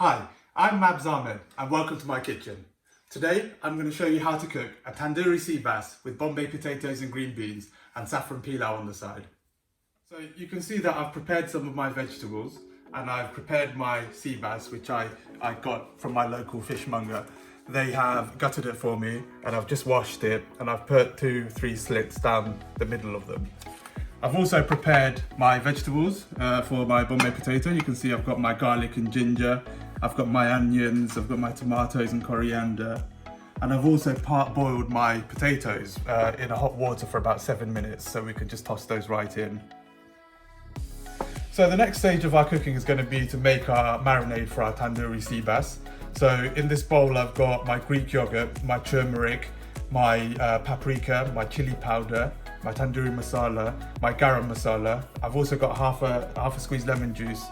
Hi, I'm Mabs Ahmed and welcome to my kitchen. Today I'm going to show you how to cook a Tandoori Sea-bass with Bombay potatoes and green beans and saffron pilau on the side. So you can see that I've prepared some of my vegetables and I've prepared my sea bass, which I got from my local fishmonger. They have gutted it for me and I've just washed it and I've put 2-3 slits down the middle of them. I've also prepared my vegetables for my Bombay potato. You can see I've got my garlic and ginger, I've got my onions, I've got my tomatoes and coriander, and I've also part-boiled my potatoes in hot water for about 7 minutes, so we can just toss those right in. So the next stage of our cooking is going to be to make our marinade for our Tandoori Sea-bass. So in this bowl I've got my Greek yogurt, my turmeric, my paprika, my chili powder, my tandoori masala, my garam masala. I've also got half a squeezed lemon juice,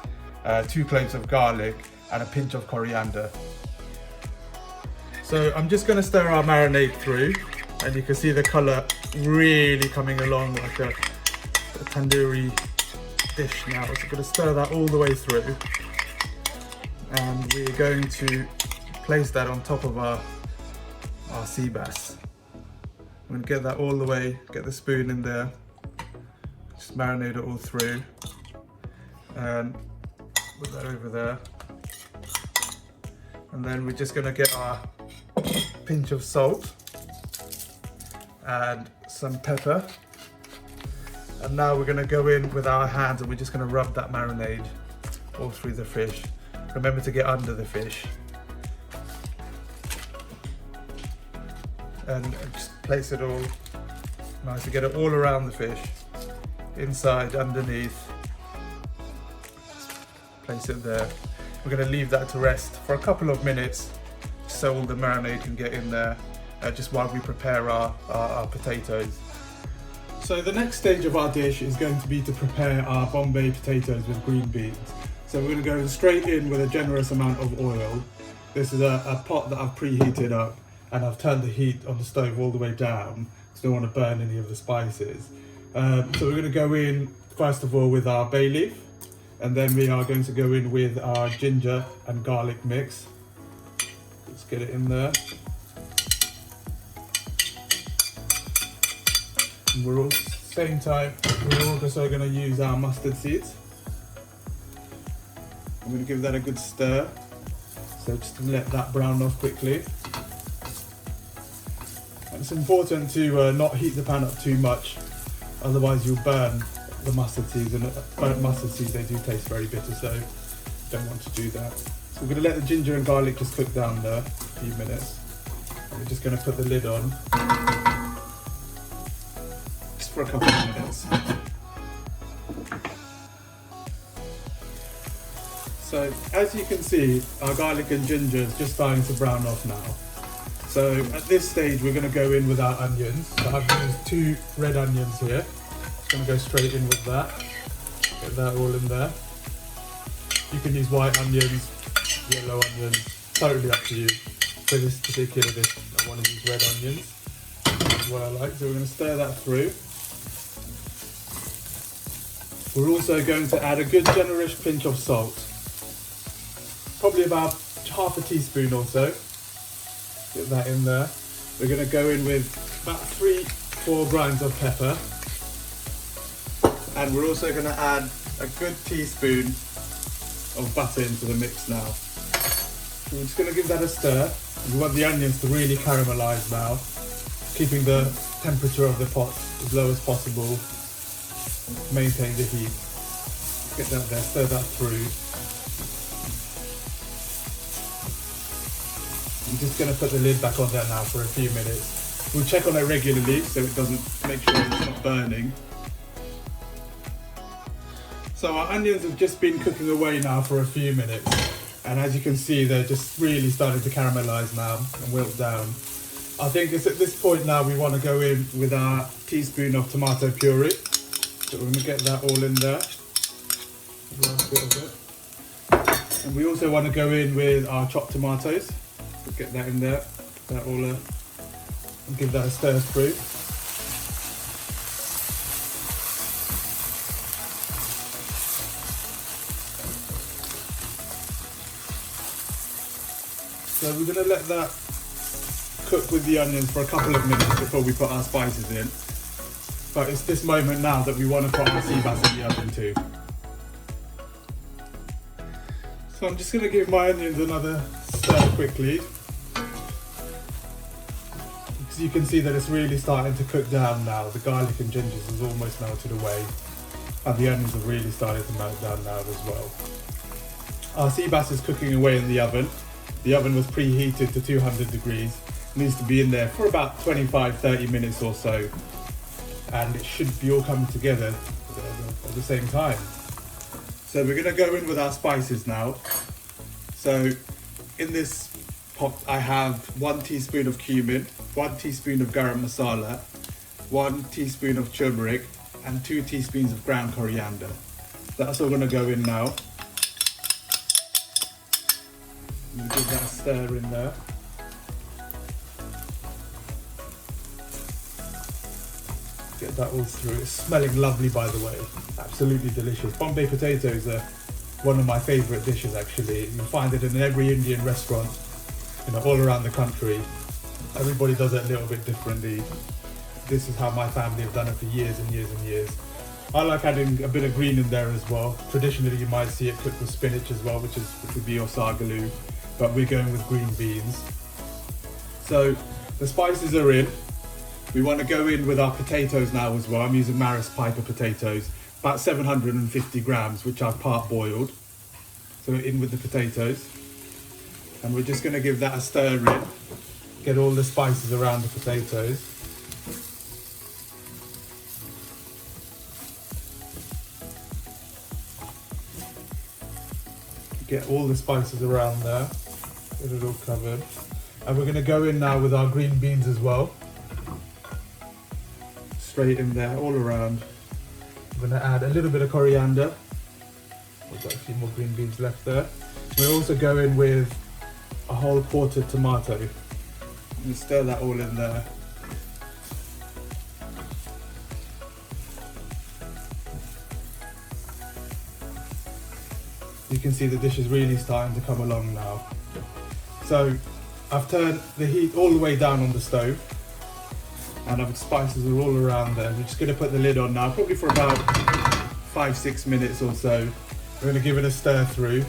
2 cloves of garlic and a pinch of coriander. So I'm just going to stir our marinade through, and you can see the colour really coming along like a tandoori dish now. So I'm going to stir that all the way through, and we're going to place that on top of our sea bass. I'm going to get that all the way, get the spoon in there, just marinate it all through, and put that over there. And then we're just going to get our pinch of salt and some pepper. And now we're going to go in with our hands and we're just going to rub that marinade all through the fish. Remember to get under the fish. And just place it all nice to get it all around the fish, inside, underneath. Place it there. We're going to leave that to rest for a couple of minutes so all the marinade can get in there, just while we prepare our potatoes. So the next stage of our dish is going to be to prepare our Bombay potatoes with green beans. So we're going to go straight in with a generous amount of oil. This is a pot that I've preheated up, and I've turned the heat on the stove all the way down because I don't want to burn any of the spices. So we're going to go in first of all with our bay leaf, and then we are going to go in with our ginger and garlic mix. Let's get it in there. And we're all, same time, we're also going to use our mustard seeds. I'm going to give that a good stir, so just to let that brown off quickly. And it's important to not heat the pan up too much, otherwise you'll burn the mustard seeds, and burnt mustard seeds, they do taste very bitter, so don't want to do that. So we're going to let the ginger and garlic just cook down there a few minutes. And we're just going to put the lid on just for a couple of minutes. So as you can see, our garlic and ginger is just starting to brown off now. So at this stage we're going to go in with our onions. So I've used 2 red onions here. Going to go straight in with that. Get that all in there. You can use white onions, yellow onions, totally up to you. For this particular dish, I want to use red onions. That's what I like. So we're going to stir that through. We're also going to add a good generous pinch of salt. Probably about half a teaspoon or so. Get that in there. We're going to go in with about 3-4 grinds of pepper. And we're also going to add a good teaspoon of butter into the mix now. So we're just going to give that a stir. We want the onions to really caramelise now, keeping the temperature of the pot as low as possible. Maintain the heat. Get that there, stir that through. I'm just going to put the lid back on there now for a few minutes. We'll check on it regularly so it doesn't, make sure it's not burning. So our onions have just been cooking away now for a few minutes, and as you can see they're just really starting to caramelise now and wilt down. I think it's at this point now we want to go in with our teaspoon of tomato puree. So we're going to get that all in there. And we also want to go in with our chopped tomatoes. So get that in there, that all and give that a stir through. So we're going to let that cook with the onions for a couple of minutes before we put our spices in. But it's this moment now that we want to put our sea bass in the oven too. So I'm just going to give my onions another stir quickly. Because you can see that it's really starting to cook down now. The garlic and ginger is almost melted away. And the onions are really starting to melt down now as well. Our sea bass is cooking away in the oven. The oven was preheated to 200 degrees. It needs to be in there for about 25-30 minutes or so. And it should be all coming together at the same time. So we're going to go in with our spices now. So in this pot I have 1 teaspoon of cumin, 1 teaspoon of garam masala, 1 teaspoon of turmeric, and 2 teaspoons of ground coriander. That's all going to go in now. Give that a stir in there. Get that all through. It's smelling lovely, by the way. Absolutely delicious. Bombay potatoes are one of my favourite dishes actually. You find it in every Indian restaurant, all around the country. Everybody does it a little bit differently. This is how my family have done it for years and years and years. I like adding a bit of green in there as well. Traditionally you might see it cooked with spinach as well, which would be your sagaloo, but we're going with green beans. So the spices are in. We want to go in with our potatoes now as well. I'm using Maris Piper potatoes, about 750 grams, which I've part boiled. So we're in with the potatoes. And we're just going to give that a stir in. Get all the spices around the potatoes. Get all the spices around there. Get it all covered. And we're going to go in now with our green beans as well. Straight in there, all around. I'm going to add a little bit of coriander. We've got a few more green beans left there. We'll also go in with a whole quarter tomato. And stir that all in there. You can see the dish is really starting to come along now. So I've turned the heat all the way down on the stove. And our spices are all around there. We're just going to put the lid on now, probably for about 5-6 minutes or so. We're going to give it a stir through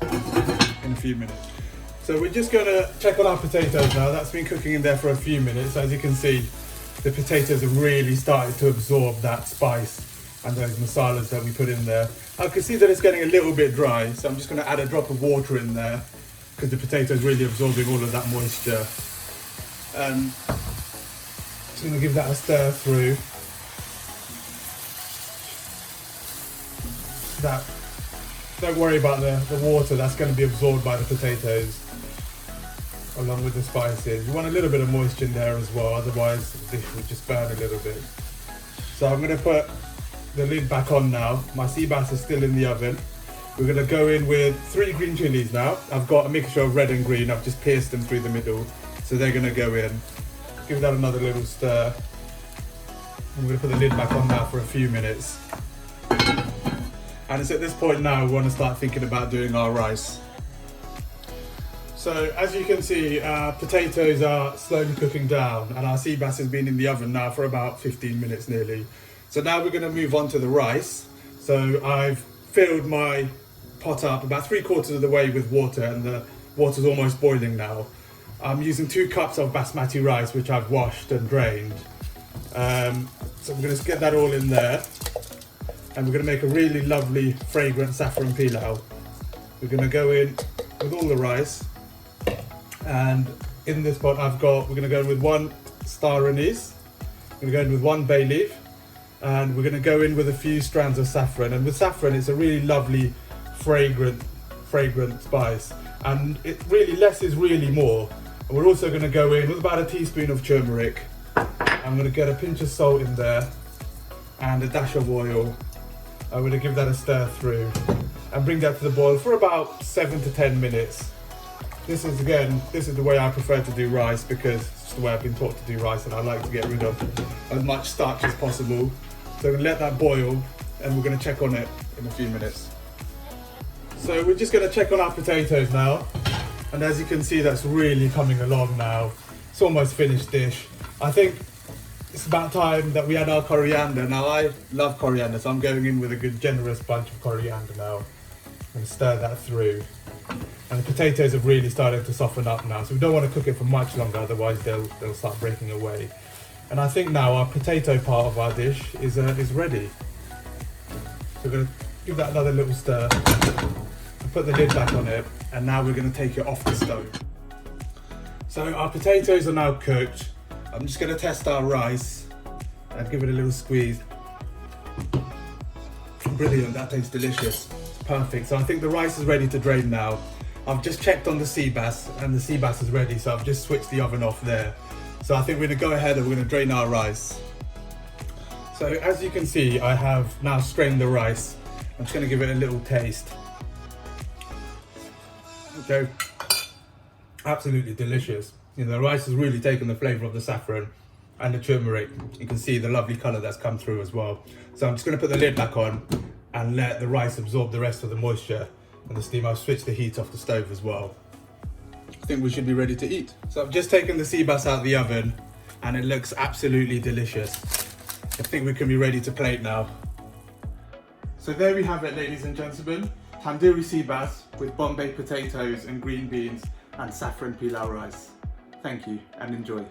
in a few minutes. So we're just going to check on our potatoes now. That's been cooking in there for a few minutes. As you can see, the potatoes have really started to absorb that spice and those masalas that we put in there. I can see that it's getting a little bit dry, so I'm just going to add a drop of water in there because the potato is really absorbing all of that moisture. Just going to give that a stir through. Don't worry about the water, that's going to be absorbed by the potatoes along with the spices. You want a little bit of moisture in there as well, otherwise the dish will just burn a little bit. So I'm going to put the lid back on now. My sea bass is still in the oven. We're going to go in with 3 green chilies now. I've got a mixture of red and green. I've just pierced them through the middle, so they're going to go in. Give that another little stir. I'm going to put the lid back on now for a few minutes. And it's at this point now we want to start thinking about doing our rice. So as you can see, potatoes are slowly cooking down and our sea bass has been in the oven now for about 15 minutes nearly. So now we're going to move on to the rice. So I've filled my pot up about 3/4 of the way with water and the water's almost boiling now. I'm using 2 cups of basmati rice, which I've washed and drained. So we're going to get that all in there. And we're going to make a really lovely, fragrant saffron pilau. We're going to go in with all the rice. And in this pot we're going to go in with 1 star anise. We're going to go in with 1 bay leaf. And we're going to go in with a few strands of saffron. And with saffron, it's a really lovely, fragrant spice. And it really, less is really more. And we're also going to go in with about a teaspoon of turmeric. I'm going to get a pinch of salt in there and a dash of oil. I'm going to give that a stir through and bring that to the boil for about 7 to 10 minutes. This is the way I prefer to do rice because it's the way I've been taught to do rice and I like to get rid of as much starch as possible. So I'm going to let that boil and we're going to check on it in a few minutes. So we're just going to check on our potatoes now. And as you can see, that's really coming along now. It's almost finished dish. I think it's about time that we add our coriander. Now I love coriander, so I'm going in with a good generous bunch of coriander now. And stir that through. And the potatoes have really started to soften up now, so we don't want to cook it for much longer, otherwise they'll start breaking away. And I think now our potato part of our dish is ready. So we're going to give that another little stir, put the lid back on it, and now we're going to take it off the stove. So our potatoes are now cooked. I'm just going to test our rice and give it a little squeeze. Brilliant, that tastes delicious. Perfect, so I think the rice is ready to drain now. I've just checked on the sea-bass and the sea-bass is ready, so I've just switched the oven off there. So I think we're going to go ahead and we're going to drain our rice. So as you can see, I have now strained the rice. I'm just going to give it a little taste. Okay, absolutely delicious. You know, the rice has really taken the flavour of the saffron and the turmeric. You can see the lovely colour that's come through as well. So I'm just going to put the lid back on and let the rice absorb the rest of the moisture and the steam. I've switched the heat off the stove as well. I think we should be ready to eat. So I've just taken the sea bass out of the oven and it looks absolutely delicious. I think we can be ready to plate now. So there we have it, ladies and gentlemen. Tandoori sea bass with Bombay potatoes and green beans and saffron pilau rice. Thank you and enjoy.